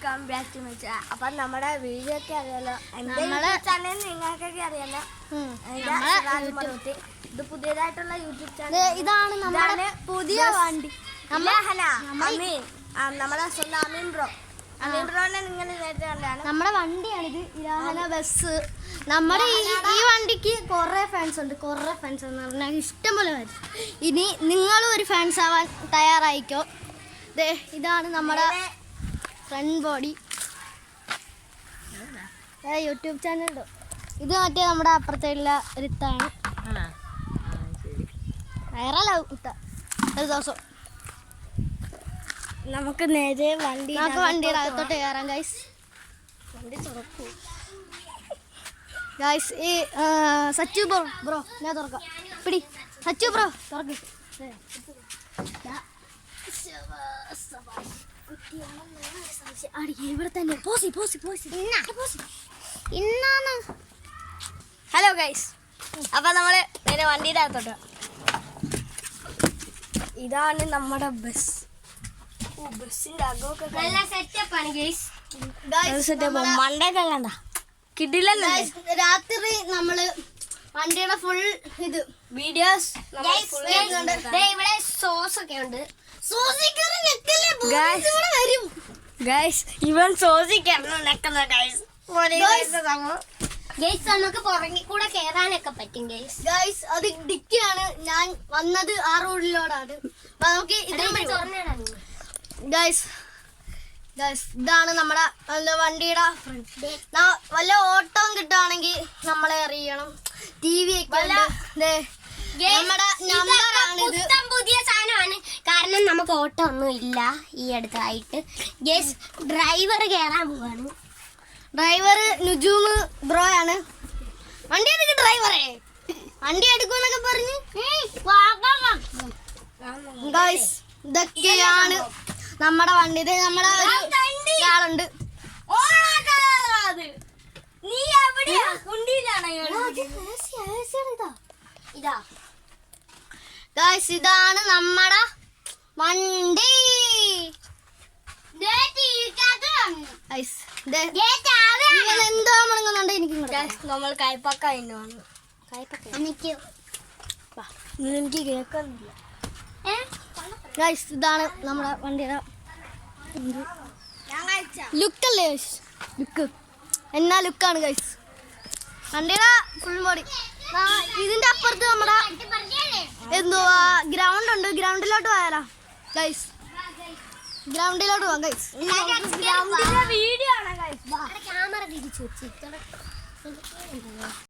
Welcome back to my channel. അപ്പം നമ്മുടെ video ഒക്കെ അറിയാലോ, എൻ്റെ ചാനൽ നിങ്ങൾക്കൊക്കെ അറിയാലോ. ഇത് പുതിയതായിട്ടുള്ള യൂട്യൂബ് ചാനൽ. ഇതാണ് നമ്മുടെ പുതിയ വണ്ടി. നമ്മുടെ സ്വന്തം അമീൻ ബ്രോനെ നിങ്ങൾ നേരത്തെ കണ്ടാണ്. നമ്മുടെ വണ്ടിയാണിത്, ഇരാഹന ബസ്. നമ്മുടെ ഈ വണ്ടിക്ക് കുറേ ഫാൻസ് ഉണ്ട്. കുറേ ഫാൻസ് എന്ന് പറഞ്ഞാൽ ഇഷ്ടംപോലെ ഫാൻസ്. ഇനി നിങ്ങളും ഒരു ഫാൻസ് ആവാൻ തയ്യാറായിക്കോ. ഇതാണ് നമ്മുടെ ഫ്രണ്ട് ബോഡി യൂട്യൂബ് ചാനൽ. ഇത് മറ്റേ നമ്മുടെ അപ്പുറത്തുള്ള ഒരിത്താണ്. വൈറലാവും ഒരു ദിവസം. നമുക്ക് നേരെ വണ്ടിയുടെ അകത്തോട്ട് കയറാം ഗൈസ്. വണ്ടി തുറക്കൂ ഗൈസ്. ഈ സച്ചു ബ്രോ ഞാൻ തുറക്കാം. പിടി സച്ചു ബ്രോ തുറക്ക്. ഇവിടെ തന്നെ ഹലോ ഗൈസ്. അപ്പൊ നമ്മള് നേരെ വണ്ടിയുടെ അകത്തോട്ട്. ഇതാണ് നമ്മുടെ ബസ്. ബസ്സിന്റെ അകമൊക്കെ നല്ല സെറ്റപ്പാണ് ഗൈസ്. മണ്ടൊക്കെ കണ്ട കിടിലല്ലേ. രാത്രി നമ്മള് വണ്ടിയുടെ ഫുൾ ഇത് വീഡിയോസ് ഇവിടെ സോസ് ഒക്കെ ഉണ്ട്. ഗൈസ് ഇവൻ സോസിക്കാണ് നെക്കുന്ന ഗൈസ്. നമുക്ക് പുറകിൽ കൂടെ കേറാനൊക്കെ പറ്റും ഗൈസ്. ഗൈസ് അത് ഡിക്കിയാണ്. ഞാൻ വന്നത് ആ റോഡിലോടാണ്. നമുക്ക് ഗൈസ് ഇതാണ് നമ്മുടെ വണ്ടിയുടെ വല്ല ഓട്ടം കിട്ടുകയാണെങ്കിൽ നമ്മളെ അറിയണം. TV ഒക്കെ നമ്മുടെ നമ്പറാണിത്. പുതിയ സാധനമാണ്, കാരണം നമുക്ക് ഓട്ടം ഒന്നും ഇല്ല ഈ അടുത്തായിട്ട്. ഗൈസ് ഡ്രൈവർ കയറാൻ പോവാണ്. ഡ്രൈവർ നുജൂമ് ബ്രോ ആണ്. വണ്ടി എടുക്ക് ഡ്രൈവറെ, വണ്ടി എടുക്കുമെന്നൊക്കെ പറഞ്ഞ്. ഗൈസ് ഇതൊക്കെയാണ് നമ്മുടെ വണ്ടി. ഇത് നമ്മുടെ ഒരാളുണ്ട്. ഗൈസ് ഇതാണ് നമ്മുടെ വണ്ടി. എന്തോ മുടങ്ങുന്നുണ്ട് എനിക്ക്. നമ്മൾ കൈപ്പക്ക എനിക്ക് കേൾക്കുന്നില്ല. ഗൈസ് ഇതാണ് നമ്മുടെ വണ്ടിയുടെ ലുക്കല്ലേ. ലുക്ക് എന്നാ ലുക്കാണ് ഗൈസ് വണ്ടിയുടെ ഫുൾ ബോഡി. ഇതിന്റെ അപ്പുറത്ത് നമ്മുടെ എന്തുവാ ഗ്രൗണ്ട് ഉണ്ട്. ഗ്രൗണ്ടിലോട്ട് പോയാലോ ഗൈസ്. ഗ്രൗണ്ടിലോട്ട് പോവാം ഗൈസ്. വീഡിയോ ആണ് ഗൈസ്. ക്യാമറ തിരിച്ചു വെച്ച്